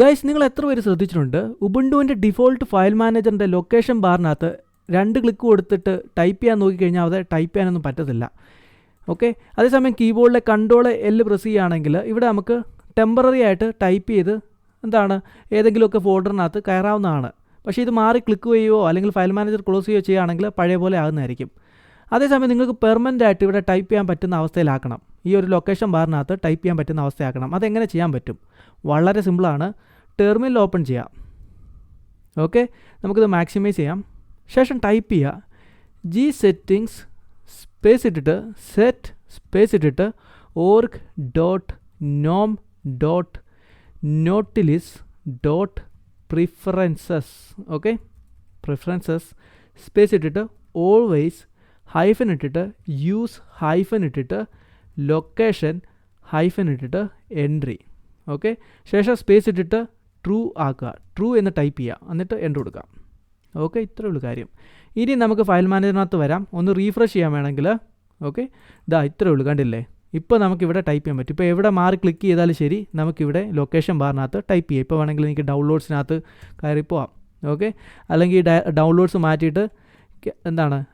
Guys, നിങ്ങൾ എത്ര പേര് ശ്രദ്ധിച്ചിട്ടുണ്ട് ഉബുണ്ടുവിൻ്റെ ഡിഫോൾട്ട് ഫയൽ മാനേജറിൻ്റെ ലൊക്കേഷൻ ബാറിനകത്ത് 2 ക്ലിക്ക് കൊടുത്തിട്ട് ടൈപ്പ് ചെയ്യാൻ നോക്കിക്കഴിഞ്ഞാൽ അത് ടൈപ്പ് ചെയ്യാനൊന്നും പറ്റത്തില്ല. ഓക്കെ, അതേസമയം കീബോർഡിലെ Ctrl+L പ്രസ് ചെയ്യുകയാണെങ്കിൽ ഇവിടെ നമുക്ക് ടെമ്പററി ആയിട്ട് ടൈപ്പ് ചെയ്ത് ഏതെങ്കിലുമൊക്കെ ഫോൾഡറിനകത്ത് കയറാവുന്നതാണ്. പക്ഷേ ഇത് മാറി ക്ലിക്ക് ചെയ്യുകയോ അല്ലെങ്കിൽ ഫയൽ മാനേജർ ക്ലോസ് ചെയ്യുകയോ ചെയ്യുകയാണെങ്കിൽ പഴയ പോലെ ആകുന്നതായിരിക്കും. അതേസമയം നിങ്ങൾക്ക് പെർമനൻ്റ് ആയിട്ട് ഇവിടെ ടൈപ്പ് ചെയ്യാൻ പറ്റുന്ന അവസ്ഥയിലാക്കണം. ഈ ഒരു ലൊക്കേഷൻ ബാറിനകത്ത് ടൈപ്പ് ചെയ്യാൻ പറ്റുന്ന അവസ്ഥയാക്കണം. അതെങ്ങനെ ചെയ്യാൻ പറ്റും? വളരെ സിമ്പിളാണ്. ടെർമിനൽ ഓപ്പൺ ചെയ്യാം. ഓക്കെ, നമുക്കിത് മാക്സിമൈസ് ചെയ്യാം. ശേഷം ടൈപ്പ് ചെയ്യുക ജി സെറ്റിങ്സ് സ്പേസ് ഇട്ടിട്ട് സെറ്റ് സ്പേസ് ഇട്ടിട്ട് org.nom.nautilus.preferences. ഓക്കെ, പ്രിഫറൻസസ് സ്പേസ് ഇട്ടിട്ട് ഓൾവേസ് ഹൈഫൻ ഇട്ടിട്ട് യൂസ് ഹൈഫൻ ഇട്ടിട്ട് ലൊക്കേഷൻ ഹൈഫൻ ഇട്ടിട്ട് എൻട്രി. ഓക്കെ, ശേഷം സ്പേസ് ഇട്ടിട്ട് ട്രൂ ആക്കുക. ട്രൂ എന്ന് ടൈപ്പ് ചെയ്യുക, എന്നിട്ട് എൻ്റർ കൊടുക്കുക. ഓക്കെ, ഇത്രയേ ഉള്ളൂ കാര്യം. ഇനി നമുക്ക് ഫയൽ മാനേജറിനകത്ത് വരാം. ഒന്ന് റീഫ്രഷ് ചെയ്യാൻ വേണമെങ്കിൽ ഓക്കെ, ഇത്രയേ ഉള്ളൂ. കണ്ടില്ലേ? ഇപ്പോൾ നമുക്കിവിടെ ടൈപ്പ് ചെയ്യാൻ പറ്റും. ഇപ്പോൾ എവിടെ മാറി ക്ലിക്ക് ചെയ്താലും ശരി നമുക്കിവിടെ ലൊക്കേഷൻ ബാറിനകത്ത് ടൈപ്പ് ചെയ്യാം. ഇപ്പോൾ വേണമെങ്കിൽ എനിക്ക് ഡൗൺലോഡ്സിനകത്ത് കയറി പോവാം. ഓക്കെ, അല്ലെങ്കിൽ ഡൗൺലോഡ്സ് മാറ്റിയിട്ട്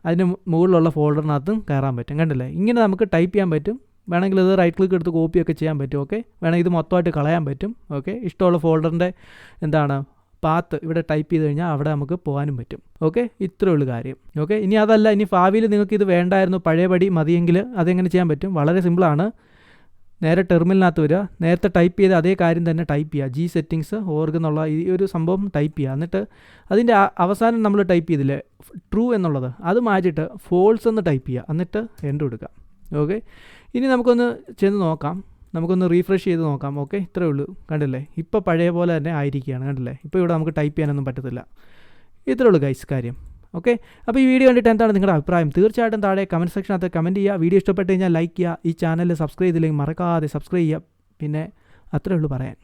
അതിന് മുകളിലുള്ള ഫോൾഡറിനകത്തും കയറാൻ പറ്റും. കണ്ടില്ലേ? ഇങ്ങനെ നമുക്ക് ടൈപ്പ് ചെയ്യാൻ പറ്റും. വേണമെങ്കിൽ ഇത് റൈറ്റ് ക്ലിക്ക് എടുത്ത് കോപ്പിയൊക്കെ ചെയ്യാൻ പറ്റും. ഓക്കെ, വേണമെങ്കിൽ ഇത് മൊത്തമായിട്ട് കളയാൻ പറ്റും. ഓക്കെ, ഇഷ്ടമുള്ള ഫോൾഡറിൻ്റെ പാത്ത് ഇവിടെ ടൈപ്പ് ചെയ്ത് കഴിഞ്ഞാൽ അവിടെ നമുക്ക് പോകാനും പറ്റും. ഓക്കെ, ഇത്രയേ ഉള്ളൂ കാര്യം. ഓക്കെ, ഇനി അതല്ല, ഇനി ഭാവിയിൽ നിങ്ങൾക്ക് ഇത് വേണ്ടായിരുന്നു, പഴയപടി മതിയെങ്കിൽ അതെങ്ങനെ ചെയ്യാൻ പറ്റും? വളരെ സിമ്പിളാണ്. നേരെ ടെർമിനലിനകത്ത് വരിക. നേരത്തെ ടൈപ്പ് ചെയ്ത അതേ കാര്യം തന്നെ ടൈപ്പ് ചെയ്യുക. ജി സെറ്റിങ്സ് ഓർഗ് എന്നുള്ള ഈ ഒരു സംഭവം ടൈപ്പ് ചെയ്യുക. എന്നിട്ട് അതിൻ്റെ അവസാനം നമ്മൾ ടൈപ്പ് ചെയ്തില്ലേ ട്രൂ എന്നുള്ളത്, അത് മാറ്റിയിട്ട് ഫോൾസ് എന്ന് ടൈപ്പ് ചെയ്യുക. എന്നിട്ട് എൻ്റർ കൊടുക്കുക. ഓക്കെ, ഇനി നമുക്കൊന്ന് ചെന്ന് നോക്കാം. നമുക്കൊന്ന് റീഫ്രഷ് ചെയ്ത് നോക്കാം. ഓക്കെ, ഇത്രയേ ഉള്ളൂ. കണ്ടില്ലേ? ഇപ്പോൾ പഴയ പോലെ തന്നെ ആയിരിക്കുകയാണ്. കണ്ടില്ലേ? ഇപ്പോൾ ഇവിടെ നമുക്ക് ടൈപ്പ് ചെയ്യാനൊന്നും പറ്റത്തില്ല. ഇത്രയേ ഉള്ളൂ ഗൈസ് കാര്യം. ഓക്കെ, അപ്പോൾ ഈ വീഡിയോ കണ്ടിട്ട് എന്താണ് നിങ്ങളുടെ അഭിപ്രായം? തീർച്ചയായിട്ടും താഴെ കമൻറ്റ് സെക്ഷനകത്ത് കമൻറ്റ് ചെയ്യുക. വീഡിയോ ഇഷ്ടപ്പെട്ട് കഴിഞ്ഞാൽ ലൈക്ക് ചെയ്യുക. ഈ ചാനൽ സബ്സ്ക്രൈബ് ചെയ്തില്ലെങ്കിൽ മറക്കാതെ സബ്സ്ക്രൈബ് ചെയ്യുക. പിന്നെ അത്രയേ ഉള്ളൂ പറയാൻ.